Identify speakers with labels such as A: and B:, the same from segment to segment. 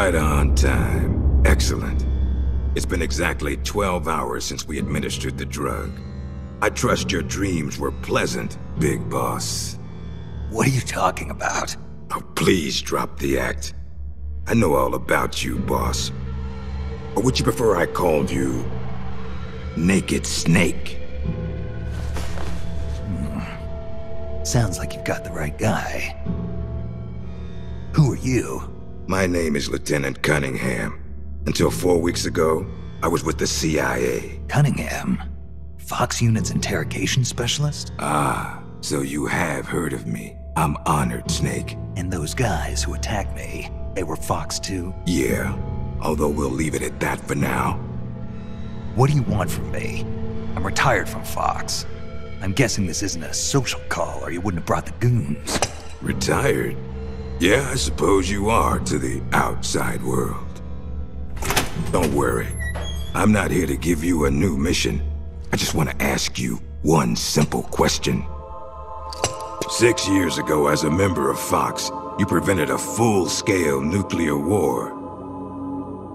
A: Right on time. Excellent. It's been exactly 12 hours since we administered the drug. I trust your dreams were pleasant, Big Boss.
B: What are you talking about?
A: Oh, please drop the act. I know all about you, boss. Or would you prefer I called you Naked Snake?
B: Sounds like you've got the right guy. Who are you?
A: My name is Lieutenant Cunningham. Until 4 weeks ago, I was with the CIA.
B: Cunningham? Fox Unit's interrogation specialist?
A: Ah, so you have heard of me. I'm honored, Snake.
B: And those guys who attacked me, they were Fox too?
A: Yeah, although we'll leave it at that for now.
B: What do you want from me? I'm retired from Fox. I'm guessing this isn't a social call or you wouldn't have brought the goons.
A: Retired? Yeah, I suppose you are to the outside world. Don't worry. I'm not here to give you a new mission. I just want to ask you one simple question. 6 years ago, as a member of Fox, you prevented a full-scale nuclear war.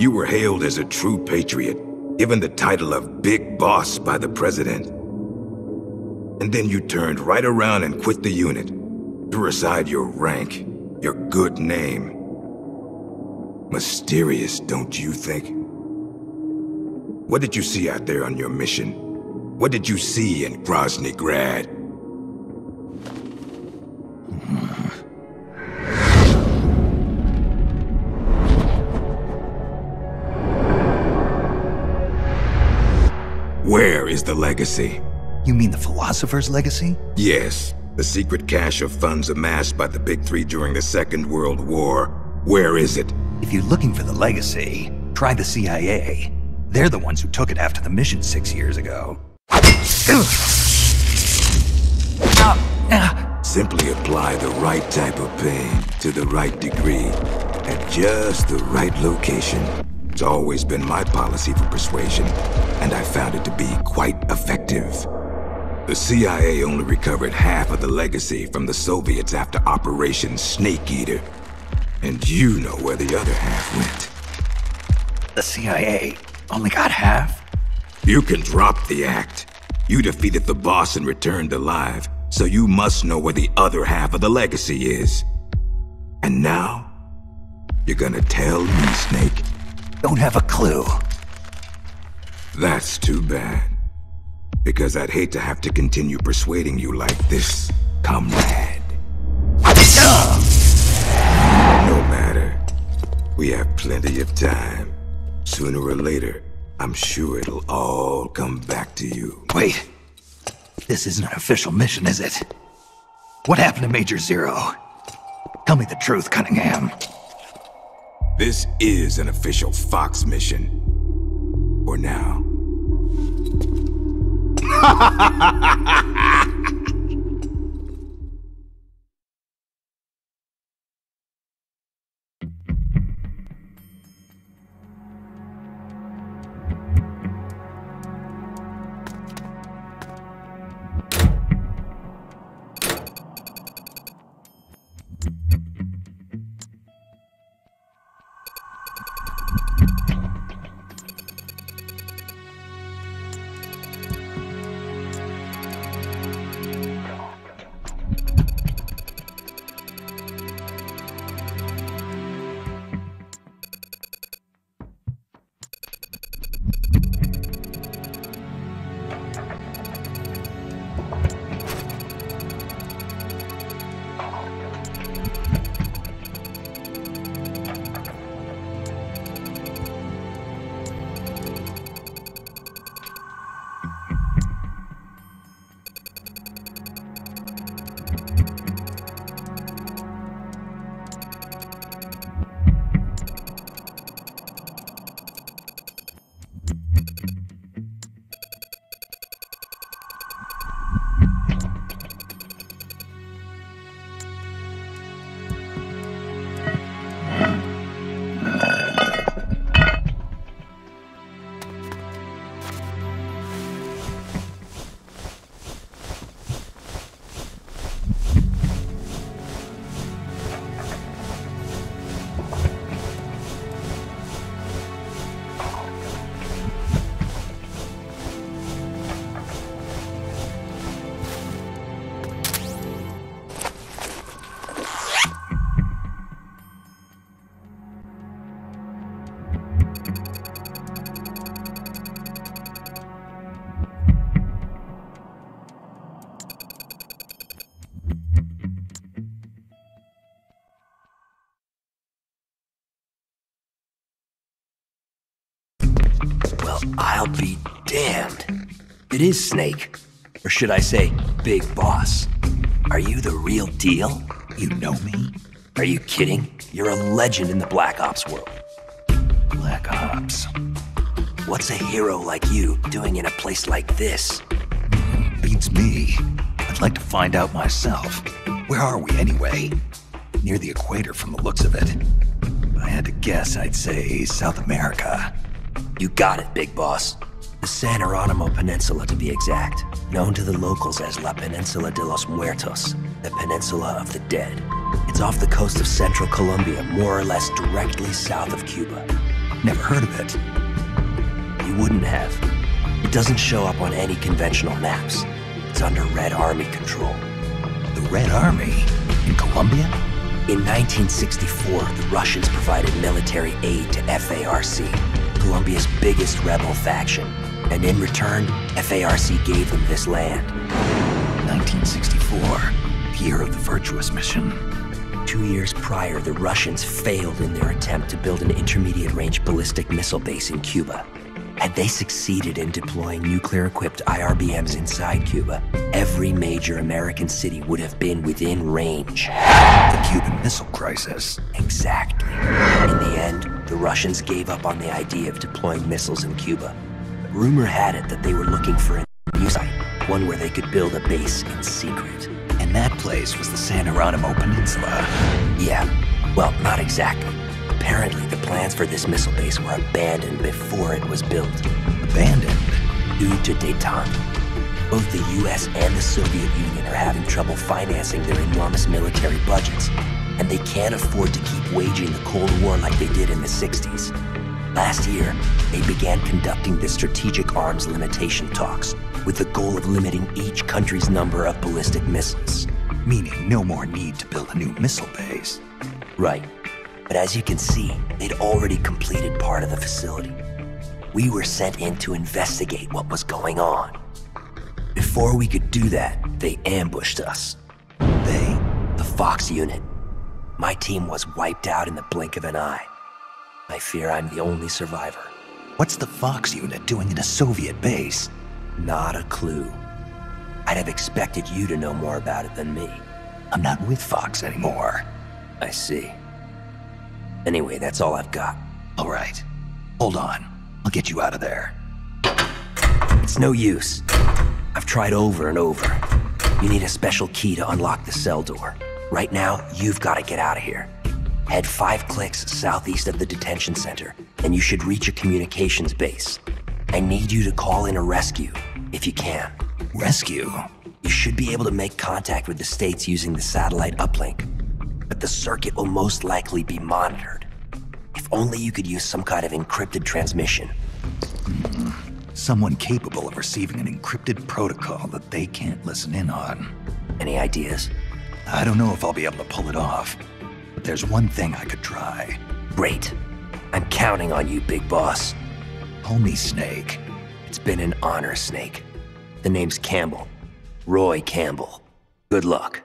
A: You were hailed as a true patriot, given the title of Big Boss by the President. And then you turned right around and quit the unit, threw aside your rank, your good name. Mysterious, don't you think? What did you see out there on your mission? What did you see in Grozny Grad? Where is the legacy?
B: You mean the philosopher's legacy?
A: Yes, the secret cache of funds amassed by the Big Three during the Second World War. Where is it?
B: If you're looking for the legacy, try the CIA. They're the ones who took it after the mission 6 years ago.
A: Simply apply the right type of pain to the right degree at just the right location. It's always been my policy for persuasion, and I found it to be quite effective. The CIA only recovered half of the legacy from the Soviets after Operation Snake Eater. And you know where the other half went.
B: The CIA only got half?
A: You can drop the act. You defeated the boss and returned alive, so you must know where the other half of the legacy is. And now, you're gonna tell me, Snake?
B: Don't have a clue.
A: That's too bad. Because I'd hate to have to continue persuading you like this, comrade. No matter. We have plenty of time. Sooner or later, I'm sure it'll all come back to you.
B: Wait. This isn't an official mission, is it? What happened to Major Zero? Tell me the truth, Cunningham.
A: This is an official Fox mission. For now.
C: I'll be damned. It is Snake. Or should I say, Big Boss. Are you the real deal?
B: You know me?
C: Are you kidding? You're a legend in the Black Ops world.
B: Black Ops.
C: What's a hero like you doing in a place like this?
B: Beats me. I'd like to find out myself. Where are we anyway? Near the equator from the looks of it. If I had to guess, I'd say South America.
C: You got it, Big Boss. The San Jeronimo Peninsula, to be exact. Known to the locals as La Peninsula de los Muertos, the Peninsula of the Dead. It's off the coast of central Colombia, more or less directly south of Cuba.
B: Never heard of it.
C: You wouldn't have. It doesn't show up on any conventional maps. It's under Red Army control.
B: The Red Army? In Colombia?
C: In 1964, the Russians provided military aid to FARC, Colombia's biggest rebel faction. And in return, FARC gave them this land.
B: 1964, the year of the Virtuous Mission.
C: 2 years prior, the Russians failed in their attempt to build an intermediate-range ballistic missile base in Cuba. Had they succeeded in deploying nuclear-equipped IRBMs inside Cuba, every major American city would have been within range.
B: The Cuban Missile Crisis.
C: Exactly. In the end, the Russians gave up on the idea of deploying missiles in Cuba. But rumor had it that they were looking for a new site, one where they could build a base in secret.
B: And that place was the San Jeronimo Peninsula.
C: Yeah, well, not exactly. Apparently, the plans for this missile base were abandoned before it was built.
B: Abandoned?
C: Due to détente. Both the US and the Soviet Union are having trouble financing their enormous military budgets, and they can't afford to keep waging the Cold War like they did in the 60s. Last year, they began conducting the strategic arms limitation talks, with the goal of limiting each country's number of ballistic missiles.
B: Meaning no more need to build a new missile base.
C: Right. But as you can see, they'd already completed part of the facility. We were sent in to investigate what was going on. Before we could do that, they ambushed us.
B: They?
C: The Fox unit. My team was wiped out in the blink of an eye. I fear I'm the only survivor.
B: What's the Fox unit doing in a Soviet base?
C: Not a clue. I'd have expected you to know more about it than me.
B: I'm not with Fox anymore.
C: I see. Anyway, that's all I've got.
B: All right. Hold on. I'll get you out of there.
C: It's no use. I've tried over and over. You need a special key to unlock the cell door. Right now, you've got to get out of here. Head 5 clicks southeast of the detention center, and you should reach a communications base. I need you to call in a rescue, if you can.
B: Rescue?
C: You should be able to make contact with the States using the satellite uplink, but the circuit will most likely be monitored. If only you could use some kind of encrypted transmission.
B: Someone capable of receiving an encrypted protocol that they can't listen in on.
C: Any ideas?
B: I don't know if I'll be able to pull it off, but there's one thing I could try.
C: Great. I'm counting on you, Big Boss.
B: Call me Snake.
C: It's been an honor, Snake. The name's Campbell. Roy Campbell. Good luck.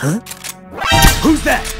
C: Who's that?